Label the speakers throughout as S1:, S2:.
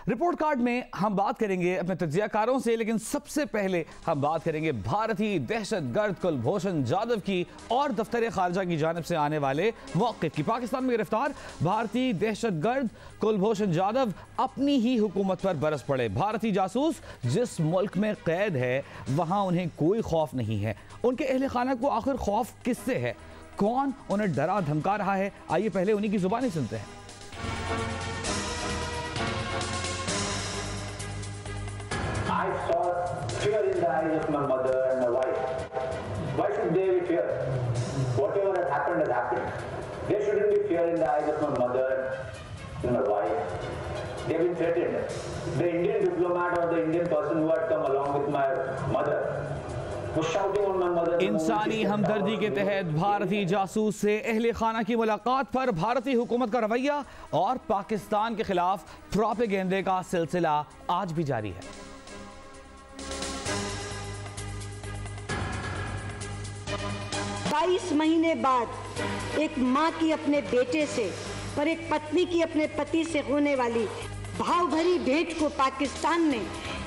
S1: Report card में हम बात करेंगे अपने तज्जियाकारों से, लेकिन सबसे पहले हम बात करेंगे भारतीय दहशतगर्द कुलभूषण जाधव की और दफ्तर खारजा की जानिब से आने वाले मौक़िफ़ की। पाकिस्तान में गिरफ्तार भारतीय दहशतगर्द कुलभूषण जाधव अपनी ही हुकूमत पर बरस पड़े। भारतीय जासूस जिस मुल्क में कैद है वहां उन्हें कोई खौफ नहीं है। उनके अहले खाना को आखिर खौफ किससे है? कौन उन्हें डरा धमका रहा है? आइए पहले उन्हीं की जुबानी सुनते हैं।
S2: I saw fear in the eyes of my mother and my wife. Why should they be fear? Whatever has happened. There shouldn't be fear in the eyes of my mother and my wife. They've been threatened. The Indian diplomat or the Indian person who had come along with my mother was shouting on my mother.
S1: इंसानी हमदर्दी के तहत भारतीय जासूस से अहले खाना की मुलाकात पर भारतीय हुकूमत का रवैया और पाकिस्तान के खिलाफ प्रोपेगेंडे का सिलसिला आज भी जारी है।
S3: 22 महीने बाद एक माँ की अपने बेटे से और एक पत्नी की अपने पति से होने वाली भाव भरी भेंट को पाकिस्तान ने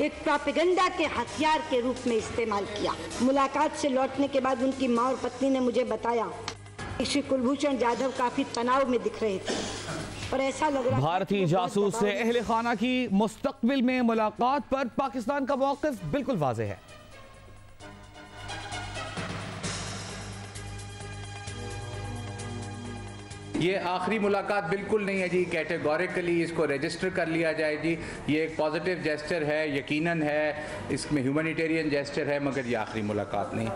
S3: एक प्रोपेगेंडा के हथियार के रूप में इस्तेमाल किया। मुलाकात से लौटने के बाद उनकी माँ और पत्नी ने मुझे बताया कि श्री कुलभूषण जाधव काफी तनाव में दिख रहे थे और ऐसा लग रहा।
S1: भारतीय जासूस से अहले खाना की मुस्तकबिल में मुलाकात पर पाकिस्तान का मौक़िफ़ बिल्कुल वाज़ेह है।
S4: ये आखिरी मुलाकात बिल्कुल नहीं है जी, कैटेगोरिकली इसको रजिस्टर कर लिया जाए जी। ये एक पॉजिटिव जेस्चर है, यकीनन है, इसमें ह्यूमैनिटेरियन जेस्चर है, मगर ये आखिरी मुलाकात नहीं।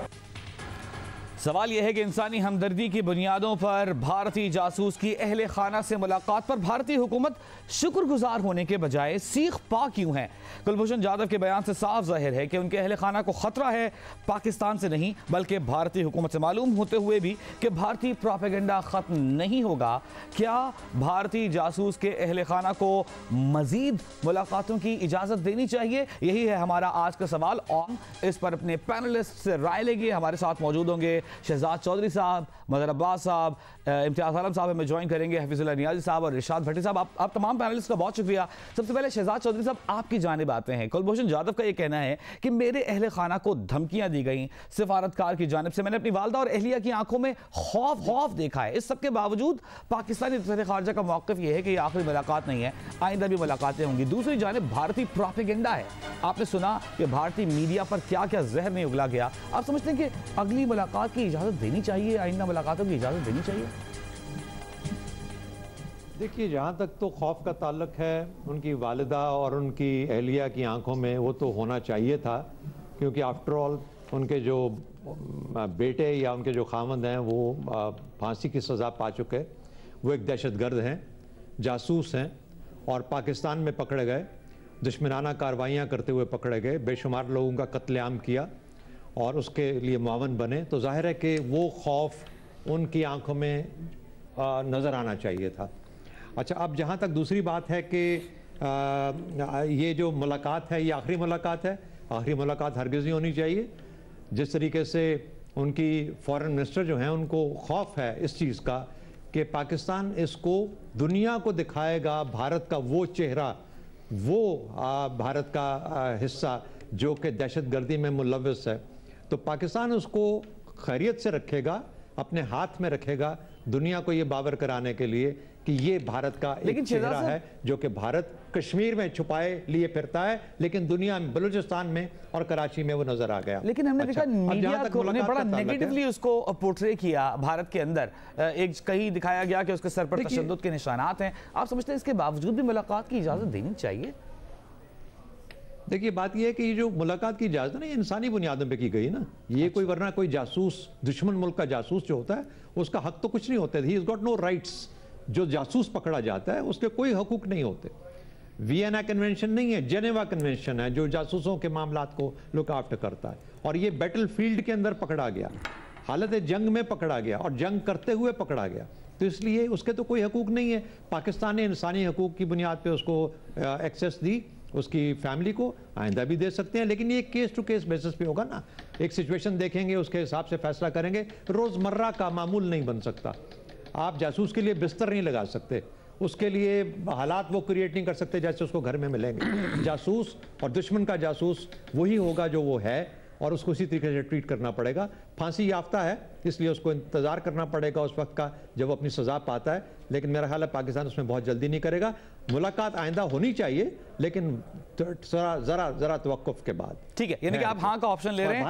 S1: सवाल यह है कि इंसानी हमदर्दी की बुनियादों पर भारतीय जासूस की अहले खाना से मुलाकात पर भारतीय हुकूमत शुक्रगुजार होने के बजाय सीख पा क्यों है? कुलभूषण जाधव के बयान से साफ जाहिर है कि उनके अहले खाना को खतरा है पाकिस्तान से नहीं बल्कि भारतीय हुकूमत से। मालूम होते हुए भी कि भारतीय प्रोपेगेंडा खत्म नहीं होगा, क्या भारतीय जासूस के अहले खाना को मजीद मुलाकातों की इजाज़त देनी चाहिए? यही है हमारा आज का सवाल और इस पर अपने पैनलिस्ट से राय लेंगे। हमारे साथ मौजूद होंगे शहजाद चौधरी साहब, मदर अब्बास साहब, इम्तियाज़ आलम साहब हमें ज्वाइन करेंगे, हफीजुल्लाह नियाज़ी साहब और रिशाद भट्टी साहब। आप तमाम पैनलिस्ट का बहुत शुक्रिया। सबसे पहले शहजाद चौधरी साहब, आपकी जानिब आते हैं। कुलभूषण जाधव का ये कहना है कि मेरे अहले खाना को धमकियां दी गई सिफारतकार की जानिब से, मैंने अपनी वालदा और अहलिया की आंखों में खौफ देखा है। इस सब के बावजूद पाकिस्तानी दफ्तर खारजा का मौक़िफ़ यह है कि यह आखिरी मुलाकात नहीं है, आइंदा भी मुलाकातें होंगी। दूसरी जानिब भारतीय प्रोपेगेंडा है। आपने सुना कि भारतीय मीडिया पर क्या क्या जहर नहीं उगला गया। आप समझते हैं कि अगली मुलाकात की इजाज़त देनी चाहिए, आइंदा मुलाकातों की इजाज़त देनी चाहिए?
S5: देखिए, जहाँ तक तो खौफ का ताल्लुक है, उनकी वालिदा और उनकी अहलिया की आंखों में वो तो होना चाहिए था, क्योंकि आफ्टर ऑल उनके जो बेटे या उनके जो खामद हैं वो फांसी की सज़ा पा चुके। वो एक दहशतगर्द हैं, जासूस हैं और पाकिस्तान में पकड़े गए, दुश्मनाना कार्रवाइयाँ करते हुए पकड़े गए, बेशुमार लोगों का कत्लेआम किया और उसके लिए मुआवन बने। तो जाहिर है कि वो खौफ उनकी आंखों में नज़र आना चाहिए था। अच्छा, अब जहाँ तक दूसरी बात है कि ये जो मुलाकात है ये आखिरी मुलाकात है, आखिरी मुलाकात हरगिज़ नहीं होनी चाहिए। जिस तरीके से उनकी फॉरेन मिनिस्टर जो हैं उनको खौफ है इस चीज़ का कि पाकिस्तान इसको दुनिया को दिखाएगा भारत का वो चेहरा, वो भारत का हिस्सा जो कि दहशतगर्दी में मुलव्वस है, तो पाकिस्तान उसको खैरियत से रखेगा, अपने हाथ में रखेगा, दुनिया को ये बावर कराने के लिए कि ये भारत का एक चेहरा है जो कि भारत कश्मीर में छुपाए लिए फिरता है, लेकिन दुनिया में बलूचिस्तान में और कराची में वो नजर आ गया।
S1: लेकिन हमने देखा मीडिया को बड़ा नेगेटिवली उसको पोर्ट्रे किया भारत के अंदर। एक कहीं दिखाया गया कि उसके सर पर तशद्दुद के निशानात हैं। आप समझते हैं इसके बावजूद भी मुलाकात की इजाज़त देनी चाहिए?
S5: देखिए, बात यह है कि ये जो मुलाकात की इजाज़त है ना, ये इंसानी बुनियादों पे की गई ना। ये कोई वरना कोई जासूस, दुश्मन मुल्क का जासूस जो होता है उसका हक तो कुछ नहीं होता। He is got no rights. जो जासूस पकड़ा जाता है उसके कोई हकूक नहीं होते। वियना कन्वेंशन नहीं है, जेनेवा कन्वेंशन है जो जासूसों के मामलात को लुक आफ्टर करता है। और ये बैटल फील्ड के अंदर पकड़ा गया, हालत जंग में पकड़ा गया और जंग करते हुए पकड़ा गया, तो इसलिए उसके तो कोई हकूक नहीं है। पाकिस्तान ने इंसानी हकूक की बुनियाद पर उसको एक्सेस दी, उसकी फैमिली को, आइंदा भी दे सकते हैं, लेकिन ये केस टू केस बेसिस पे होगा ना। एक सिचुएशन देखेंगे, उसके हिसाब से फैसला करेंगे। रोज़मर्रा का मामूल नहीं बन सकता। आप जासूस के लिए बिस्तर नहीं लगा सकते, उसके लिए हालात वो क्रिएट नहीं कर सकते जैसे उसको घर में मिलेंगे। जासूस और दुश्मन का जासूस वही होगा जो वो है, और उसको उसी तरीके से ट्रीट करना पड़ेगा। फांसी याफ्ता है, इसलिए उसको इंतज़ार करना पड़ेगा उस वक्त का जब वो अपनी सज़ा पाता है, लेकिन मेरा ख्याल है पाकिस्तान उसमें बहुत जल्दी नहीं करेगा। मुलाकात आइंदा होनी चाहिए, लेकिन ज़रा तवक्कुफ के बाद।
S1: ठीक है, यानी कि आप हाँ का ऑप्शन ले रहे हैं।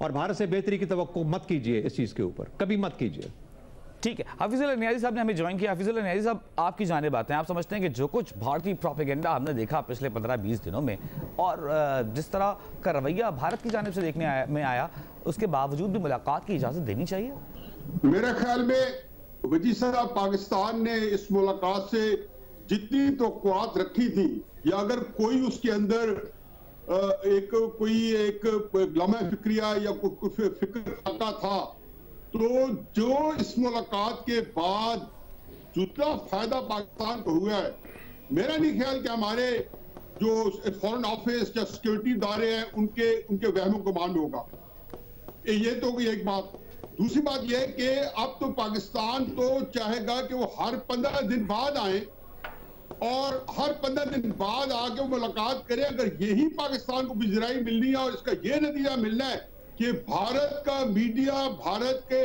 S5: भारत से बेहतरी की तवक्को मत कीजिए इस चीज़ के ऊपर, कभी मत कीजिए।
S1: ठीक है, हफीजुल नियाज़ी साहब ने हमें ज्वाइन किया। हफीजुल नियाज़ी साहब, आपकी जाने बातें, आप समझते हैं कि जो कुछ भारतीय प्रोपेगेंडा हमने देखा पिछले 15-20 दिनों में, और जिस तरह का रवैया भारत की जानिब से देखने में आया, उसके बावजूद भी मुलाकात की इजाज़त देनी चाहिए?
S6: मेरे ख्याल में वजी साहब, पाकिस्तान ने इस मुलाकात से जितनी तवक्कुआत रखी थी, या अगर कोई उसके अंदर एक लम्हा फिक्रिया या कोई फिक्र आता था, तो जो इस मुलाकात के बाद जितना फायदा पाकिस्तान को हुआ है, मेरा नहीं ख्याल कि हमारे जो फॉरेन ऑफिस या सिक्योरिटी इदारे हैं उनके वहमों को मान होगा। ये तो एक बात। दूसरी बात यह है कि अब तो पाकिस्तान तो चाहेगा कि वो हर 15 दिन बाद आए, और हर 15 दिन बाद आके वो मुलाकात करें। अगर यही पाकिस्तान को बिजराई मिलनी है और इसका ये नतीजा मिलना है कि भारत का मीडिया, भारत के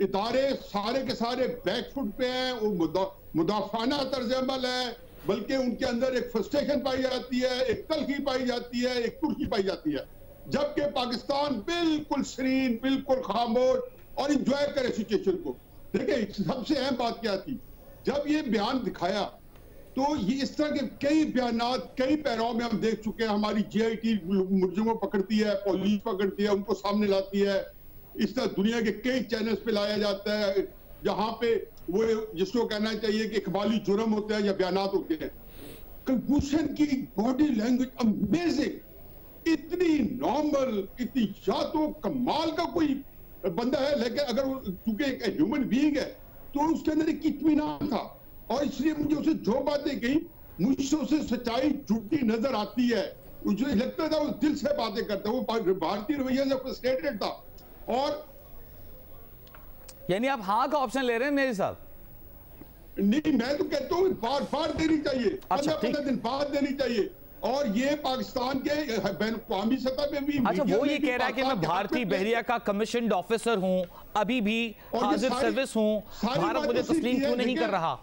S6: इदारे सारे के सारे बैकफुट पे हैं, वो मुदाफाना तर्ज अमल है, बल्कि उनके अंदर एक फ्रस्ट्रेशन पाई जाती है, एक तलखी पाई जाती है, एक तुर्की पाई जाती है, जबकि पाकिस्तान बिल्कुल शरीन, बिल्कुल खामोश और इंजॉय करे सिचुएशन को। देखिए, सबसे अहम बात क्या थी, जब ये बयान दिखाया तो ये इस तरह के कई बयानात कई पैराओं में हम देख चुके हैं। हमारी GIT मुलजिमों पकड़ती है, पुलिस पकड़ती है, उनको सामने लाती है। इस तरह दुनिया के कई चैनल्स पे लाया जाता है, जहां पे वो जिसको कहना चाहिए कि इकबाली जुर्म होते हैं या बयानात होते हैं। कलभूषण की बॉडी लैंग्वेज अमेजिंग, इतनी नॉर्मल, इतनी या तो कमाल का कोई बंदा है, लेकिन अगर चूंकि एक ह्यूमन बीइंग है तो उसके अंदर एक इत्मीनान था, और इसलिए मुझे उसे जो बातें कही, मुझसे उसे सच्चाई झूठी नजर आती है। मुझे लगता था वो दिल से बातें करता, वो भारतीय रवैये से फ्रस्ट्रेटेड था। और
S1: यानी आप हाँ का ऑप्शन ले रहे हैं नियाज़ी साहब?
S6: नहीं, मैं तो कहता हूँ बार देनी चाहिए,
S1: अच्छा,
S6: 15 दिन बाद देनी चाहिए। और ये पाकिस्तान के बैनुल-अक़वामी सतह पे भी,
S1: अच्छा, वो ये कह रहा है कि मैं भारतीय बहरिया का कमीशन्ड ऑफिसर हूँ, अभी भी हाजिर सर्विस हूँ, भारत मुझे तस्लीम क्यों नहीं कर रहा?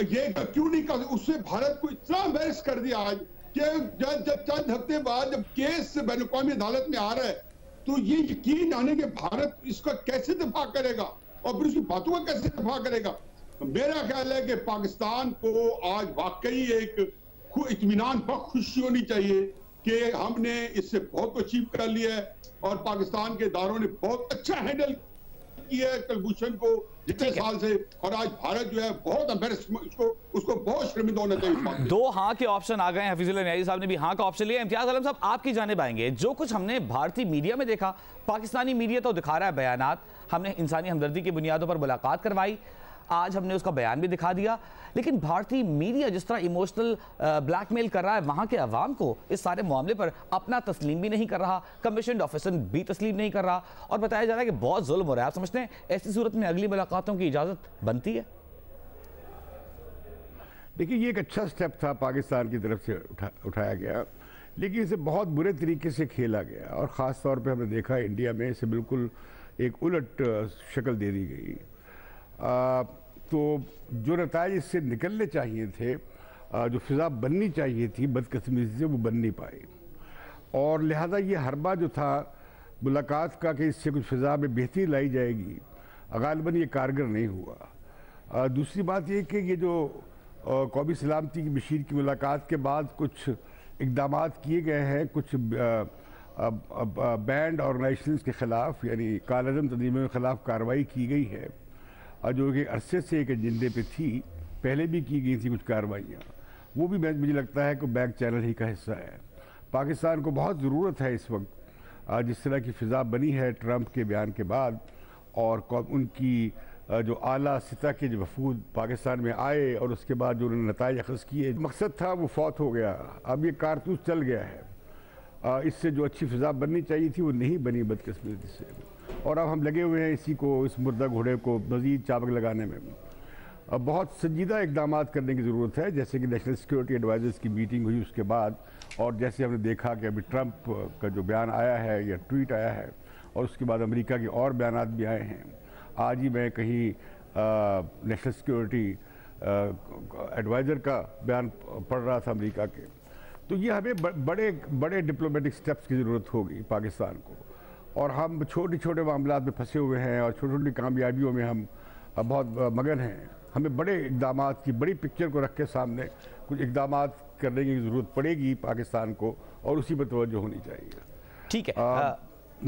S6: ये क्यों नहीं कर, उससे भारत को इतना एम्बैरेस कर दिया आज कि जब चंद हफ्ते बाद जब केस बैनुल-अक़वामी अदालत में आ रहा है, तो ये यकीन आने के भारत इसका कैसे दिफा करेगा और फिर उसकी बातों का कैसे दिफा करेगा। मेरा ख्याल है कि पाकिस्तान को आज वाकई एक इत्मीनान पर खुशी होनी चाहिए कि हमने इससे बहुत कुछ अचीव कर लिया है, और पाकिस्तान के इदारों ने बहुत अच्छा हैंडल किया है कलभूषण को जितने साल से, और आज भारत जो है बहुत एम्बैरेस, उसको बहुत शर्मिंदा होना चाहिए।
S1: दो हाँ के ऑप्शन आ गए। हफीजुल नियाज़ी साहब ने भी हाँ का ऑप्शन लिया। इम्तियाज आलम साहब, आपकी जानिब आएंगे। जो कुछ हमने भारतीय मीडिया में देखा, पाकिस्तानी मीडिया तो दिखा रहा है बयानात, हमने इंसानी हमदर्दी की बुनियादों पर मुलाकात करवाई, आज हमने उसका बयान भी दिखा दिया, लेकिन भारतीय मीडिया जिस तरह इमोशनल ब्लैकमेल कर रहा है वहां के अवाम को इस सारे मामले पर, अपना तस्लीम भी नहीं कर रहा, कमीशन्ड ऑफिसर भी तस्लीम नहीं कर रहा, और बताया जा रहा है कि बहुत जुल्म हो रहा है। आप समझते हैं ऐसी सूरत में अगली मुलाकातों की इजाज़त बनती है?
S7: देखिए, ये एक अच्छा स्टेप था पाकिस्तान की तरफ से उठाया गया, लेकिन इसे बहुत बुरे तरीके से खेला गया, और ख़ास तौर पे हमने देखा इंडिया में इसे बिल्कुल एक उलट शक्ल दे दी गई। तो जो नताइज इससे निकलने चाहिए थे, जो फिज़ा बननी चाहिए थी बदकिस्मती से, वो बन नहीं पाई, और लिहाजा ये हरबा जो था मुलाकात का कि इससे कुछ फिज़ा में बेहतरी लाई जाएगी, गालिबन ये कारगर नहीं हुआ। दूसरी बात ये कि ये जो कौमी सलामती की बशीर की मुलाकात के बाद कुछ इक़दाम किए गए हैं, कुछ बैंड ऑर्गेनाइजेशंस के ख़िलाफ़, यानी कालअज़म तंजीमों के ख़िलाफ़ कार्रवाई की गई है, जो कि अरसे से एक एजेंडे पे थी, पहले भी की गई थी कुछ कार्रवाइयाँ, वो भी मुझे लगता है कि बैक चैनल ही का हिस्सा है। पाकिस्तान को बहुत ज़रूरत है इस वक्त, जिस तरह की फ़िज़ा बनी है ट्रंप के बयान के बाद, और उनकी जो आला सतह के जो वफूद पाकिस्तान में आए और उसके बाद जो उन्होंने नताइज अख़ज़ किए, मकसद था वो फौत हो गया, अब ये कारतूस चल गया है। इससे जो अच्छी फ़िज़ा बननी चाहिए थी वो नहीं बनी बदकिस्मती से, और अब हम लगे हुए हैं इसी को, इस मुर्दा घोड़े को मज़ीद चाबक लगाने में। बहुत संजीदा इकदाम करने की ज़रूरत है, जैसे कि नेशनल सिक्योरिटी एडवाइजर्स की मीटिंग हुई उसके बाद, और जैसे हमने देखा कि अभी ट्रंप का जो बयान आया है या ट्वीट आया है, और उसके बाद अमेरिका के और बयान भी आए हैं। आज ही मैं कहीं नेशनल सिक्योरिटी एडवाइज़र का बयान पढ़ रहा था अमेरिका के। तो ये हमें बड़े डिप्लोमेटिक स्टेप्स की ज़रूरत होगी पाकिस्तान को, और हम छोटे छोटे मामलों में फंसे हुए हैं और छोटी छोटी कामयाबियों में हम बहुत मगन हैं। हमें बड़े इकदाम की बड़ी पिक्चर को रख के सामने कुछ इकदाम करने की ज़रूरत पड़ेगी पाकिस्तान को, और उसी पर तवज्जो होनी चाहिए।
S1: ठीक है,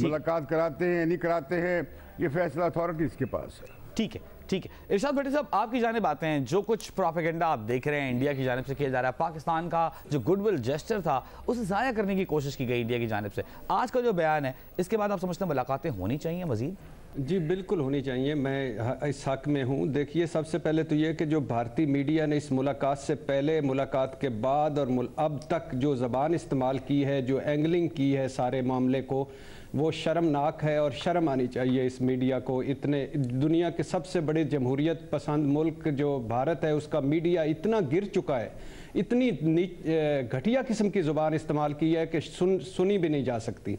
S7: मुलाकात कराते हैं नहीं कराते हैं, ये फैसला अथॉरिटीज़ के पास है।
S1: ठीक है, ठीक है। इरशाद भट्टी साहब, आपकी जानिब आते हैं। जो कुछ प्रोपेगेंडा आप देख रहे हैं इंडिया की जानिब से किया जा रहा है, पाकिस्तान का जो गुडविल जेस्चर था उसे ज़ाया करने की कोशिश की गई इंडिया की जानिब से, आज का जो बयान है इसके बाद आप समझते हैं मुलाकातें होनी चाहिए मजीद?
S8: जी बिल्कुल होनी चाहिए, मैं इस हक में हूँ। देखिए, सबसे पहले तो ये कि जो भारतीय मीडिया ने इस मुलाकात से पहले, मुलाकात के बाद और अब तक जो ज़बान इस्तेमाल की है, जो एंगलिंग की है सारे मामले को, वो शर्मनाक है, और शर्म आनी चाहिए इस मीडिया को। इतने दुनिया के सबसे बड़े जमहूरियत पसंद मुल्क जो भारत है, उसका मीडिया इतना गिर चुका है, इतनी घटिया किस्म की ज़ुबान इस्तेमाल की है कि सुनी भी नहीं जा सकती।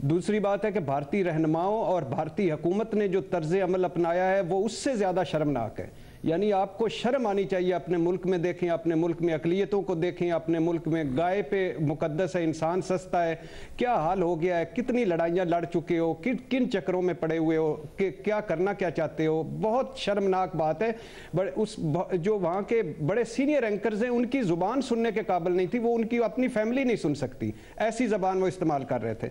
S8: दूसरी बात है कि भारतीय रहनुमाओं और भारतीय हुकूमत ने जो तर्ज़ अमल अपनाया है वो उससे ज़्यादा शर्मनाक है। यानी आपको शर्म आनी चाहिए। अपने मुल्क में देखें, अपने मुल्क में अक़लियतों को देखें, अपने मुल्क में गाय पे मुकद्दस है, इंसान सस्ता है, क्या हाल हो गया है, कितनी लड़ाइयाँ लड़ चुके हो, किन चक्रों में पड़े हुए हो, कि क्या करना क्या चाहते हो। बहुत शर्मनाक बात है। जो वहाँ के बड़े सीनियर एंकर्स हैं उनकी ज़ुबान सुनने के काबिल नहीं थी, वो उनकी अपनी फैमिली नहीं सुन सकती, ऐसी ज़बान वो इस्तेमाल कर रहे थे।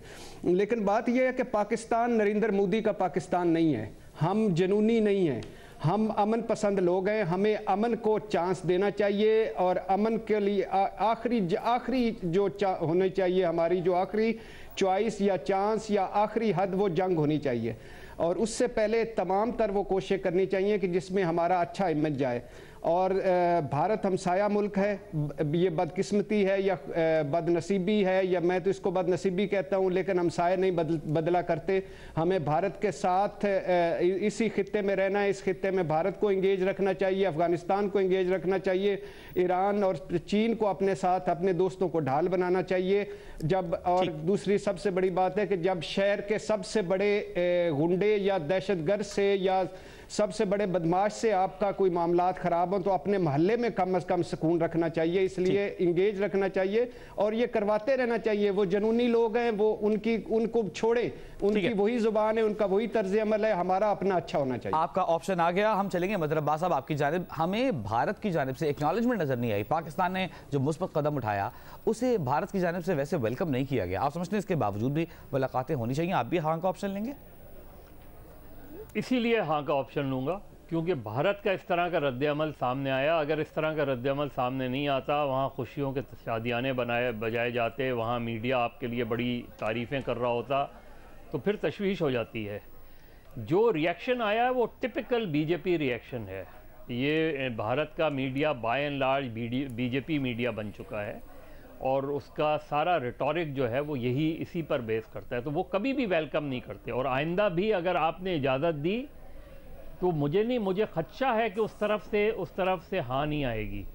S8: लेकिन बात यह है कि पाकिस्तान नरेंद्र मोदी का पाकिस्तान नहीं है, हम जुनूनी नहीं हैं, हम अमन पसंद लोग हैं। हमें अमन को चांस देना चाहिए, और अमन के लिए आखिरी जो होनी चाहिए, हमारी जो आखिरी चॉइस या चांस या आखिरी हद, वो जंग होनी चाहिए। और उससे पहले तमाम तर वो कोशिशें करनी चाहिए कि जिसमें हमारा अच्छा इमेज जाए। और भारत हमसाया मुल्क है, ये बदकिस्मती है या बदनसीबी है, या मैं तो इसको बदनसीबी कहता हूँ, लेकिन हमसाया नहीं बदला करते। हमें भारत के साथ इसी खित्ते में रहना है, इस खित्ते में भारत को इंगेज रखना चाहिए, अफ़गानिस्तान को इंगेज रखना चाहिए, ईरान और चीन को अपने साथ, अपने दोस्तों को ढाल बनाना चाहिए। और दूसरी सबसे बड़ी बात है कि जब शहर के सबसे बड़े गुंडे या दहशतगर्द से या सबसे बड़े बदमाश से आपका कोई मामलात ख़राब हो, तो अपने मोहल्ले में कम से कम सुकून रखना चाहिए। इसलिए इंगेज रखना चाहिए और ये करवाते रहना चाहिए। वो जनूनी लोग हैं, वो उनको छोड़े, उनकी वही ज़ुबान है, उनका वही तर्ज अमल है, हमारा अपना अच्छा होना चाहिए।
S1: आपका ऑप्शन आ गया, हम चलेंगे मदर अब्बास साहब आपकी जानिब। हमें भारत की जानिब से एक्नॉलेजमेंट नजर नहीं आई। पाकिस्तान ने जो मुस्बत कदम उठाया उसे भारत की जानिब से वैसे वेलकम नहीं किया गया। आप समझते हैं इसके बावजूद भी मुलाकातें होनी चाहिए? आप भी हाँ का ऑप्शन लेंगे?
S9: इसीलिए हाँ का ऑप्शन लूँगा क्योंकि भारत का इस तरह का रद्द-ए-अमल सामने आया। अगर इस तरह का रद्द-ए-अमल सामने नहीं आता, वहाँ खुशियों के शादियाने बजाए जाते, वहाँ मीडिया आपके लिए बड़ी तारीफ़ें कर रहा होता, तो फिर तशवीश हो जाती है। जो रिएक्शन आया है वो टिपिकल बीजेपी रिएक्शन है। ये भारत का media bye and large BJP media बन चुका है और उसका सारा रिटॉरिक जो है वो यही इसी पर बेस करता है, तो वो कभी भी वेलकम नहीं करते। और आइंदा भी अगर आपने इजाज़त दी तो मुझे खदशा है कि उस तरफ से हाँ नहीं आएगी।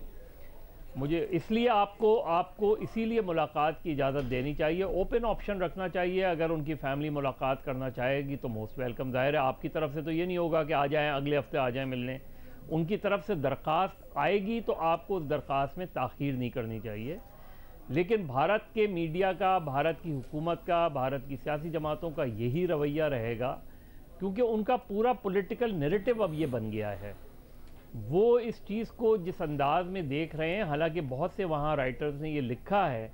S9: मुझे इसलिए आपको इसीलिए मुलाकात की इजाज़त देनी चाहिए, ओपन ऑप्शन रखना चाहिए। अगर उनकी फैमिली मुलाकात करना चाहेगी तो मोस्ट वेलकम। ज़ाहिर है आपकी तरफ से तो ये नहीं होगा कि आ जाएँ, अगले हफ्ते आ जाएँ मिलने। उनकी तरफ से दरख्वास्त आएगी तो आपको उस दरख्वास्त में ताख़ीर नहीं करनी चाहिए। लेकिन भारत के मीडिया का, भारत की हुकूमत का, भारत की सियासी जमातों का यही रवैया रहेगा क्योंकि उनका पूरा पॉलिटिकल नैरेटिव अब ये बन गया है। वो इस चीज़ को जिस अंदाज में देख रहे हैं, हालांकि बहुत से वहाँ राइटर्स ने ये लिखा है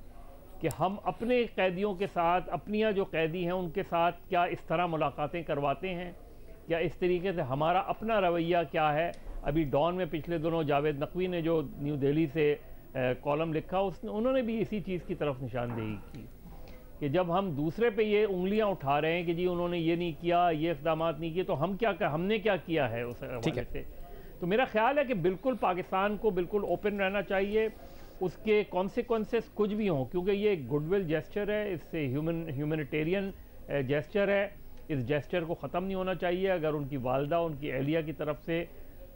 S9: कि हम अपने कैदियों के साथ, अपनियाँ जो कैदी हैं उनके साथ क्या इस तरह मुलाकातें करवाते हैं, क्या इस तरीके से हमारा अपना रवैया क्या है। अभी डॉन में पिछले दिनों जावेद नकवी ने जो न्यू दिल्ली से कॉलम लिखा, उन्होंने भी इसी चीज़ की तरफ निशानदेही की कि जब हम दूसरे पे ये उंगलियां उठा रहे हैं कि जी उन्होंने ये नहीं किया, ये इक़दाम नहीं किए, तो हमने क्या किया है उस हवाले से। तो मेरा ख्याल है कि बिल्कुल पाकिस्तान को बिल्कुल ओपन रहना चाहिए, उसके कॉन्सिक्वेंसेस कुछ भी हों, क्योंकि ये एक गुडविल जेस्चर है, इससे ह्यूमैनिटेरियन जेस्चर है। इस जेस्चर को ख़त्म नहीं होना चाहिए। अगर उनकी वालदा, उनकी अहलिया की तरफ से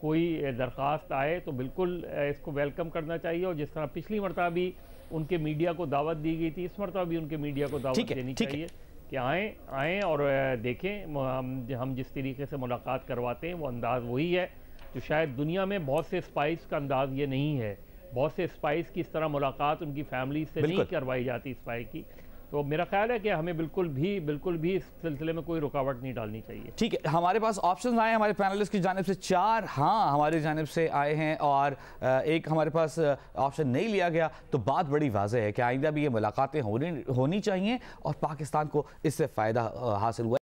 S9: कोई दरख्वास्त आए तो बिल्कुल इसको वेलकम करना चाहिए। और जिस तरह पिछली मरतबा भी उनके मीडिया को दावत दी गई थी, इस मरतबा भी उनके मीडिया को दावत देनी चाहिए कि आएँ और देखें। हम जिस तरीके से मुलाकात करवाते हैं वो अंदाज़ वही है जो शायद दुनिया में बहुत से स्पाइस का अंदाज़ ये नहीं है। बहुत से स्पाइस की इस तरह मुलाकात उनकी फैमिली से नहीं करवाई जाती स्पाई की। तो मेरा ख्याल है कि हमें बिल्कुल भी इस सिलसिले में कोई रुकावट नहीं डालनी चाहिए।
S1: ठीक है, हमारे पास ऑप्शन आए हमारे पैनलिस्ट की जानिब से 4 हाँ हमारी जानिब से आए हैं और एक हमारे पास ऑप्शन नहीं लिया गया। तो बात बड़ी वाज़ेह है कि आइंदा भी ये मुलाकातें होनी चाहिए और पाकिस्तान को इससे फ़ायदा हासिल हुआ।